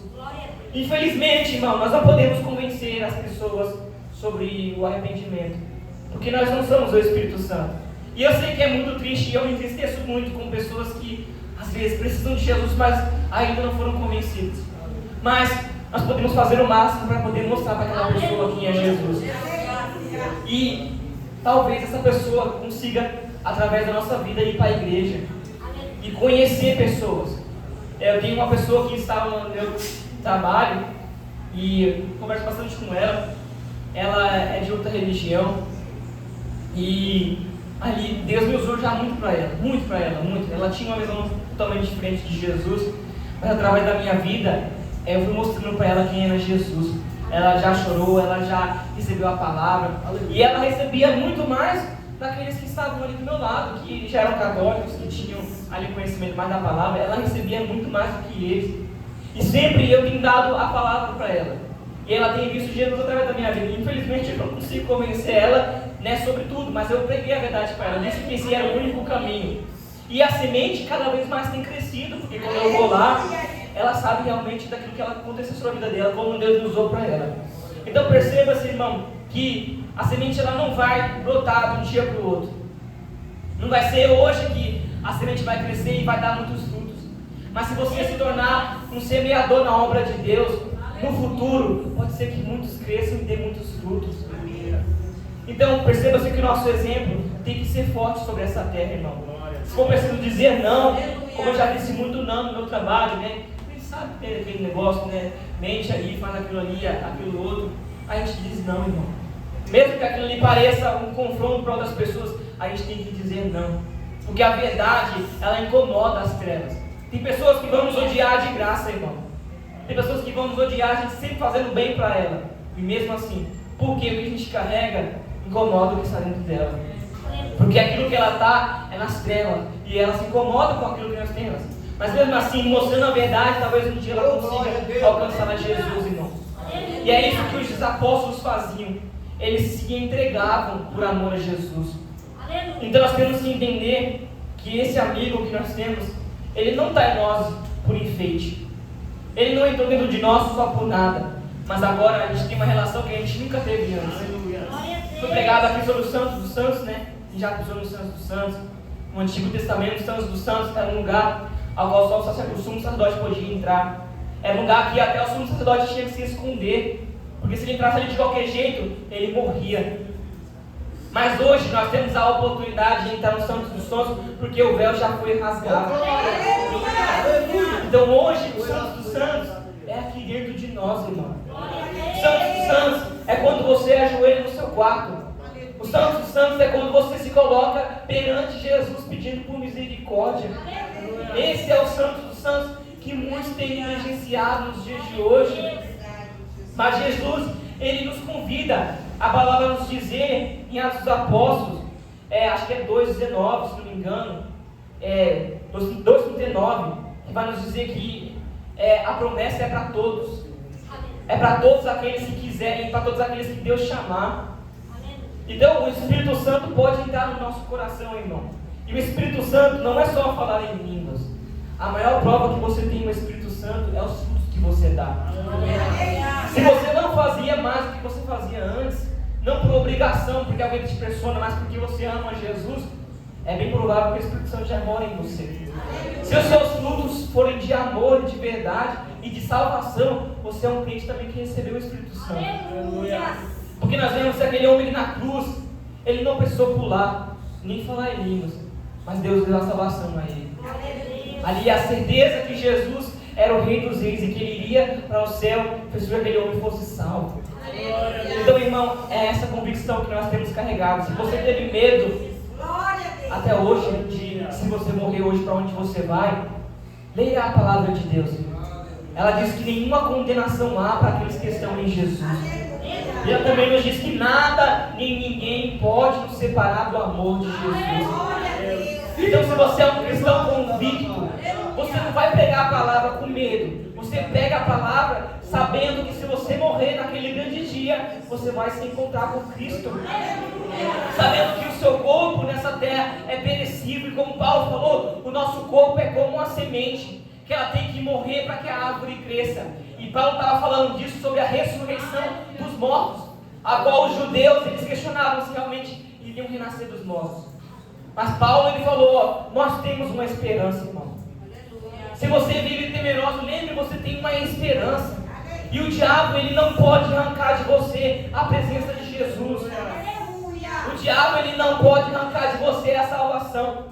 Speaker 1: Infelizmente, irmão, nós não podemos convencer as pessoas sobre o arrependimento, porque nós não somos o Espírito Santo. E eu sei que é muito triste, e eu me entristeço muito com pessoas que às vezes precisam de Jesus, mas ainda não foram convencidos. Mas nós podemos fazer o máximo para poder mostrar para aquela pessoa quem é Jesus. E talvez essa pessoa consiga, através da nossa vida, ir para a igreja e conhecer pessoas. Eu tenho uma pessoa que estava no meu trabalho e eu converso bastante com ela. Ela é de outra religião e ali Deus me usou já muito para ela. Ela tinha uma visão totalmente diferente de Jesus Mas através da minha vida, eu fui mostrando para ela quem era Jesus. Ela já chorou, ela já recebeu a palavra. E ela recebia muito mais daqueles que estavam ali do meu lado, que já eram católicos, que tinham ali conhecimento mais da palavra. Ela recebia muito mais do que eles. E sempre eu tenho dado a palavra para ela. E ela tem visto Jesus através da minha vida. Infelizmente eu não consigo convencer ela, sobre tudo, mas eu preguei a verdade para ela. Disse que esse era o único caminho. E a semente cada vez mais tem crescido, porque quando eu vou lá, ela sabe realmente daquilo que aconteceu na vida dela, como Deus usou para ela. Então perceba-se, irmão, que a semente ela não vai brotar de um dia para o outro. Não vai ser hoje que a semente vai crescer e vai dar muitos frutos. Mas se você se tornar um semeador na obra de Deus, no futuro, pode ser que muitos cresçam e dêem muitos frutos. Então perceba-se que o nosso exemplo tem que ser forte sobre essa terra, irmão. Se for preciso dizer não, como eu já disse muito não no meu trabalho, né? A gente sabe que tem aquele negócio, né? Mente ali, faz aquilo ali, aquilo outro. A gente diz não, irmão. Mesmo que aquilo ali pareça um confronto para outras pessoas, a gente tem que dizer não. Porque a verdade, ela incomoda as trevas. Tem pessoas que vão nos odiar de graça, irmão. Tem pessoas que vão nos odiar, a gente sempre fazendo bem para ela. E mesmo assim, porque o que a gente carrega incomoda o que está dentro dela. Porque aquilo que ela está é nas trevas. E ela se incomoda com aquilo que nós temos. Mas mesmo assim, mostrando a verdade, talvez um dia ela consiga alcançar a Jesus, irmão. E é isso que os apóstolos faziam. Eles se entregavam por amor a Jesus. Então nós temos que entender que esse amigo que nós temos, ele não está em nós por enfeite. Ele não entrou dentro de nós só por nada. Mas agora a gente tem uma relação que a gente nunca teve antes. Foi pregado aqui sobre os santos dos santos, né? A gente já pisou nos santos dos santos. No Antigo Testamento, os santos dos santos era um lugar ao qual só o sumo sacerdote podia entrar. Era um lugar que até o sumo sacerdote tinha que se esconder. Porque se ele entrasse ali de qualquer jeito, ele morria. Mas hoje nós temos a oportunidade de entrar no Santos dos Santos, porque o véu já foi rasgado. Então hoje, o Santos dos Santos é aqui dentro de nós, irmão. O Santos dos Santos é quando você ajoelha no seu quarto. O Santos dos Santos é quando você se coloca perante Jesus pedindo por misericórdia. Esse é o Santos dos Santos que muitos têm negligenciado nos dias de hoje. Mas Jesus, ele nos convida. A palavra nos dizer em Atos dos Apóstolos, acho que é 2,19, se não me engano, 2,39, que vai nos dizer que a promessa é para todos. É para todos aqueles que quiserem, para todos aqueles que Deus chamar. Então o Espírito Santo pode entrar no nosso coração, irmão. E o Espírito Santo não é só falar em línguas. A maior prova que você tem no Espírito Santo é os frutos que você dá. Se você não fazia mais do que você fazia antes, não por obrigação, porque alguém te pressiona, mas porque você ama Jesus, é bem provável que o Espírito Santo já mora em você. Se os seus frutos forem de amor, de verdade e de salvação, você é um crente também que recebeu o Espírito Santo. Porque nós vemos aquele homem na cruz, ele não precisou pular, nem falar em línguas, mas Deus deu a salvação a ele. Ali a certeza que Jesus era o Rei dos Reis e que ele iria para o céu, fez com que aquele homem fosse salvo. Então, irmão, é essa convicção que nós temos carregado. Se você teve medo até hoje de se você morrer hoje, para onde você vai, leia a palavra de Deus. Ela diz que nenhuma condenação há para aqueles que estão em Jesus. E ela também nos diz que nada nem ninguém pode nos separar do amor de Jesus. Então, se você é um cristão convicto, você não vai pegar a palavra com medo. Você pega a palavra sabendo que se você morrer naquele grande dia, você vai se encontrar com Cristo. Sabendo que o seu corpo nessa terra é perecível. E como Paulo falou, o nosso corpo é como uma semente, que ela tem que morrer para que a árvore cresça. E Paulo estava falando disso sobre a ressurreição dos mortos, a qual os judeus eles questionavam se realmente iriam renascer dos mortos. Mas Paulo ele falou, nós temos uma esperança, irmão. Se você vive temeroso, lembre, você tem uma esperança. E o diabo ele não pode arrancar de você a presença de Jesus. O diabo ele não pode arrancar de você a salvação.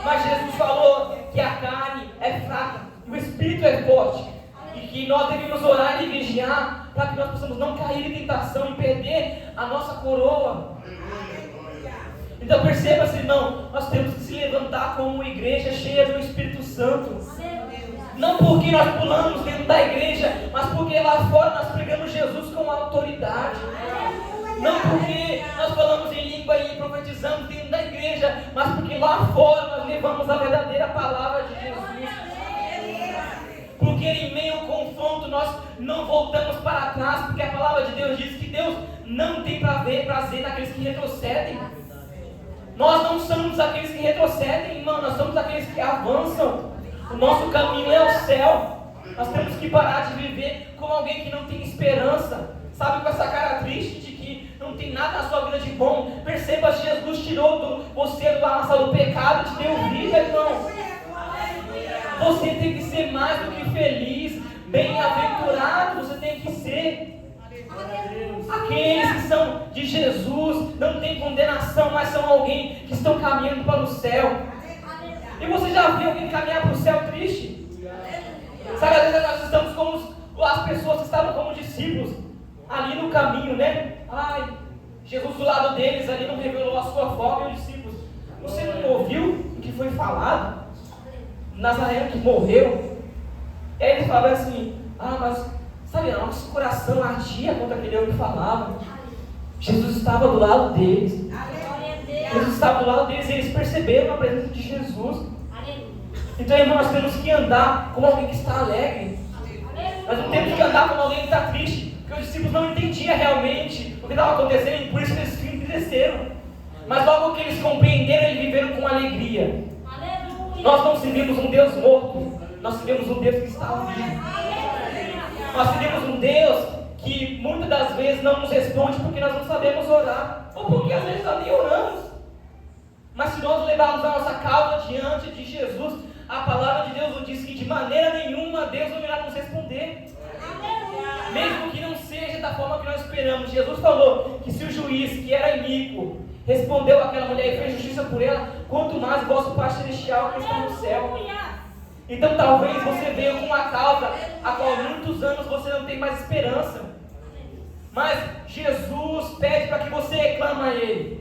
Speaker 1: Mas Jesus falou que a carne é fraca e o espírito é forte. E que nós devemos orar e vigiar para que nós possamos não cair em tentação e perder a nossa coroa. Então perceba-se, irmão, nós temos que se levantar como uma igreja cheia do Espírito Santo. Não porque nós pulamos dentro da igreja, mas porque lá fora nós pregamos Jesus com autoridade. Não porque nós falamos em língua e profetizamos dentro da igreja, mas porque lá fora nós levamos a verdadeira palavra de Jesus. Porque em meio ao confronto nós não voltamos para trás, porque a palavra de Deus diz que Deus não tem prazer naqueles que retrocedem. Nós não somos aqueles que retrocedem, irmão, nós somos aqueles que avançam. O nosso caminho é o céu. Nós temos que parar de viver como alguém que não tem esperança, sabe, com essa cara triste de que não tem nada na sua vida de bom. Perceba, Jesus tirou você do lamaçal do pecado e te deu vida, irmão. Você tem que ser mais do que feliz, bem-aventurado, você tem que ser. Aqueles que são de Jesus não tem condenação, mas são alguém que estão caminhando para o céu. E você já viu alguém caminhar para o céu triste? Sabe, às vezes nós estamos como as pessoas que estavam como discípulos, ali no caminho, né? Ai, Jesus do lado deles ali não revelou a sua forma e os discípulos. Você não ouviu o que foi falado? Nazareno que morreu. E aí eles falavam assim, mas sabe, nosso coração ardia quando aquele homem falava. Jesus estava do lado deles. Jesus estava do lado deles e eles perceberam a presença de Jesus. Então, irmão, nós temos que andar como alguém que está alegre. Nós não temos que andar como alguém que está triste, porque os discípulos não entendiam realmente o que estava acontecendo e por isso eles entristeceram. Mas logo que eles compreenderam, eles viveram com alegria. Nós não servimos um Deus morto, nós servimos um Deus que está vivo. Nós servimos um Deus que muitas das vezes não nos responde porque nós não sabemos orar, ou porque às vezes nós nem oramos. Mas se nós levarmos a nossa causa diante de Jesus, a palavra de Deus nos diz que de maneira nenhuma Deus não irá nos responder. Mesmo que não seja da forma que nós esperamos. Jesus falou que se o juiz, que era iníquo, respondeu àquela mulher e fez justiça por ela, quanto mais o vosso Pai Celestial que está no céu. Então talvez você veio com uma causa a qual há muitos anos você não tem mais esperança. Mas Jesus pede para que você clame a Ele.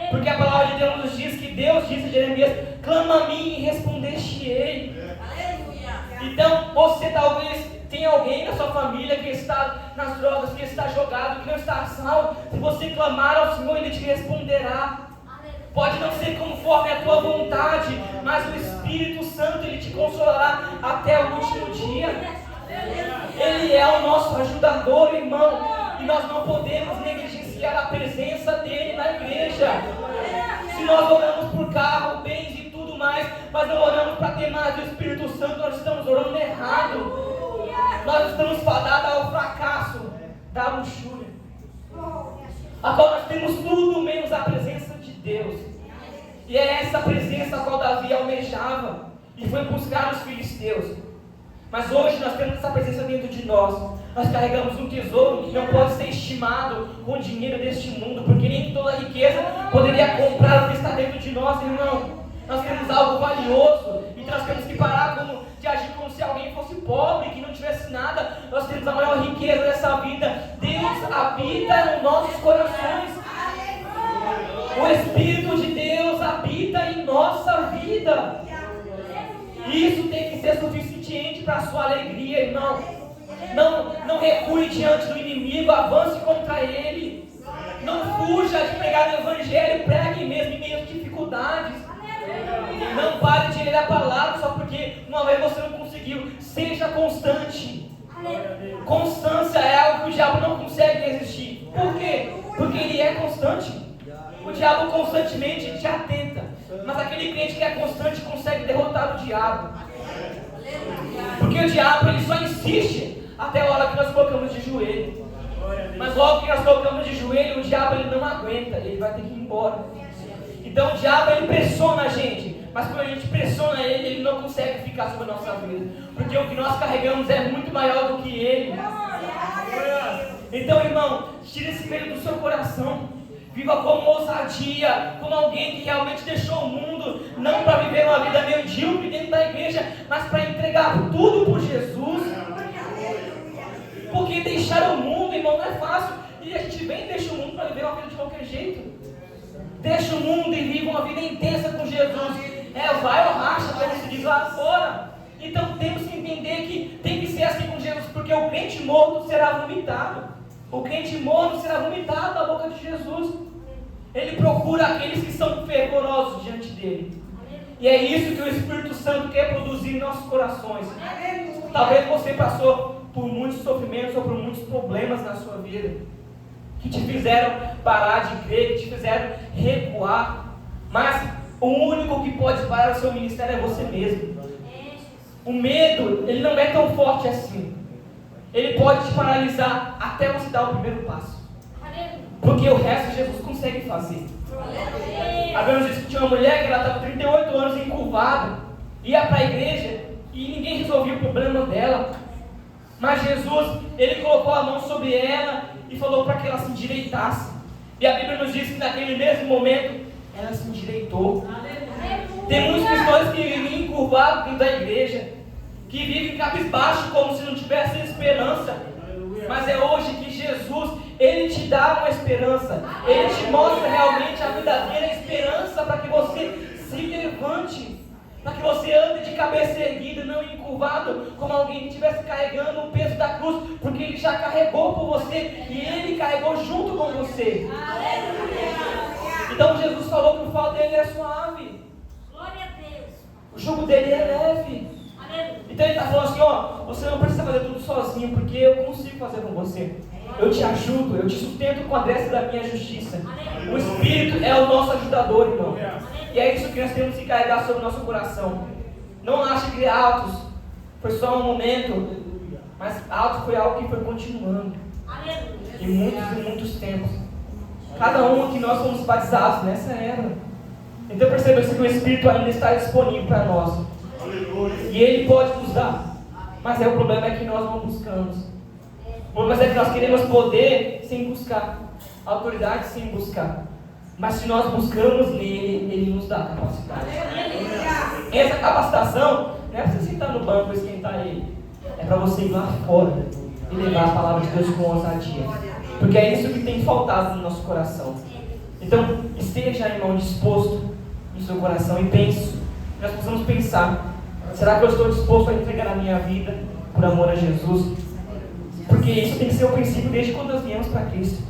Speaker 1: Porque a palavra de Deus nos diz que Deus disse a Jeremias, clama a mim e respondeste-ei. Então você talvez tenha alguém na sua família que está nas drogas, que está jogado, que não está salvo. Se você clamar ao Senhor, Ele te responderá. Pode não ser conforme a tua vontade, mas o Espírito Santo, Ele te consolará até o último dia. Ele é o nosso ajudador, irmão. E nós não podemos negligenciar a presença dEle na igreja. Se nós oramos por carro, bens e tudo mais, mas não oramos para ter mais do Espírito Santo, nós estamos orando errado. Nós estamos fadados ao fracasso da luxúria, a qual nós temos tudo menos a presença de Deus. E é essa presença a qual Davi almejava e foi buscar os filisteus. Mas hoje nós temos essa presença dentro de nós. Nós carregamos um tesouro que não pode ser estimado com o dinheiro deste mundo, porque nem toda riqueza poderia comprar o que está dentro de nós, irmão. Nós temos algo valioso, então nós temos que parar de agir como se alguém fosse pobre, que não tivesse nada. Nós temos a maior riqueza dessa vida. Deus habita nos nossos corações. O Espírito de Deus habita em nossa vida. E isso tem que ser suficiente para a sua alegria, irmão. Não recue diante do inimigo, avance contra ele. Não fuja de pregar o Evangelho, pregue mesmo em meio às dificuldades. Não pare de ler a palavra só porque uma vez você não conseguiu. Seja constante. Constância é algo que o diabo não consegue resistir. Por quê? Porque ele é constante. O diabo constantemente te atenta, mas aquele crente que é constante consegue derrotar o diabo. Porque o diabo ele só insiste até a hora que nós colocamos de joelho. Mas logo que nós colocamos de joelho, o diabo ele não aguenta, ele vai ter que ir embora. Então o diabo ele pressiona a gente, mas quando a gente pressiona ele, ele não consegue ficar sobre a nossa vida, porque o que nós carregamos é muito maior do que ele. Então, irmão, tira esse medo do seu coração. Viva com ousadia, como alguém que realmente deixou o mundo, não para viver uma vida medíocre dentro da igreja, mas para entregar tudo por Jesus. Porque deixar o mundo, irmão, não é fácil. E a gente vem e deixa o mundo para viver uma vida de qualquer jeito. Deixa o mundo e viva uma vida intensa com Jesus. Vai ou racha, como se diz lá fora. Então temos que entender tem que ser assim com Jesus, porque o crente morto será vomitado. O crente morto será vomitado da boca de Jesus. Ele procura aqueles que são fervorosos diante dele. E é isso que o Espírito Santo quer produzir em nossos corações. Talvez você passou por muitos sofrimentos ou por muitos problemas na sua vida, que te fizeram parar de crer, que te fizeram recuar. Mas o único que pode parar o seu ministério é você mesmo. O medo, ele não é tão forte assim. Ele pode te paralisar até você dar o primeiro passo. Porque o resto Jesus consegue fazer. A Bíblia diz que tinha uma mulher que ela estava 38 anos encurvada, ia para a igreja e ninguém resolvia o problema dela. Mas Jesus, ele colocou a mão sobre ela e falou para que ela se endireitasse. E a Bíblia nos diz que naquele mesmo momento ela se endireitou. Tem muitos cristãos que vivem encurvados dentro da igreja, que vivem cabisbaixo como se não tivesse esperança. Mas é hoje que Jesus, ele te dá uma esperança. Ele te mostra realmente a verdadeira esperança para que você se levante, para que você ande de cabeça erguida, não encurvado, como alguém que estivesse carregando o peso da cruz, porque ele já carregou por você e ele carregou junto com você. Então Jesus falou que o fardo dele é suave.
Speaker 2: Glória a Deus.
Speaker 1: O jugo dele é leve. Então ele está falando assim, ó, você não precisa fazer tudo sozinho, porque eu consigo fazer com você. Eu te ajudo, eu te sustento com a destra da minha justiça. O Espírito é o nosso ajudador, irmão. E é isso que nós temos que carregar sobre o nosso coração. Não ache que Atos foi só um momento, mas Atos foi algo que foi continuando. Em muitos tempos. Cada um que nós fomos batizados nessa era. Então perceba-se que o Espírito ainda está disponível para nós. E Ele pode nos dar. Mas o problema é que nós não buscamos. O problema é que nós queremos poder sem buscar, autoridade sem buscar. Mas se nós buscamos nele, Ele nos dá capacidade. Essa capacitação não é para você sentar no banco e esquentar ele. É para você ir lá fora e levar a palavra de Deus com ousadia. Porque é isso que tem faltado no nosso coração. Então, esteja, irmão, disposto no seu coração e pense. Nós precisamos pensar: será que eu estou disposto a entregar a minha vida por amor a Jesus? Porque isso tem que ser o princípio desde quando nós viemos para Cristo.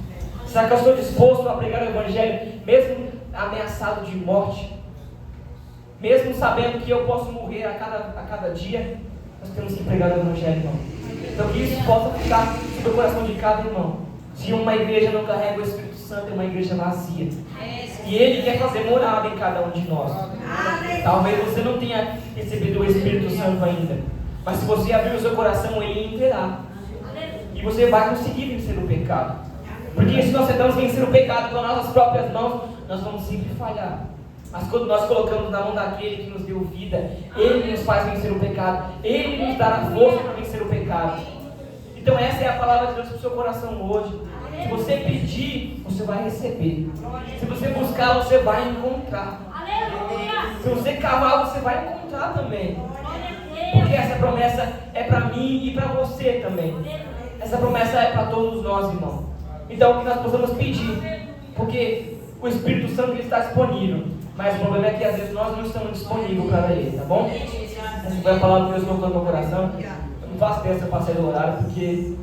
Speaker 1: Será que eu estou disposto a pregar o Evangelho, mesmo ameaçado de morte? Mesmo sabendo que eu posso morrer a cada dia, nós temos que pregar o Evangelho, irmão. Então que isso possa ficar no coração de cada irmão. Se uma igreja não carrega o Espírito Santo, é uma igreja vazia. E Ele quer fazer morada em cada um de nós. Talvez você não tenha recebido o Espírito Santo ainda, mas se você abrir o seu coração, Ele entrará. E você vai conseguir vencer o pecado. Porque se nós tentamos vencer o pecado com as nossas próprias mãos, nós vamos sempre falhar. Mas quando nós colocamos na mão daquele que nos deu vida, Ele nos faz vencer o pecado. Ele nos dá a força para vencer o pecado. Então essa é a palavra de Deus para o seu coração hoje. Se você pedir, você vai receber. Se você buscar, você vai encontrar. Se você cavar, você vai encontrar também. Porque essa promessa é para mim e para você também. Essa promessa é para todos nós, irmão. Então que nós possamos pedir, porque o Espírito Santo está disponível, mas o problema é que às vezes nós não estamos disponíveis para Ele, tá bom? Essa foi a palavra que Deus colocou no meu coração. Eu não faço dessa, eu passei do horário, porque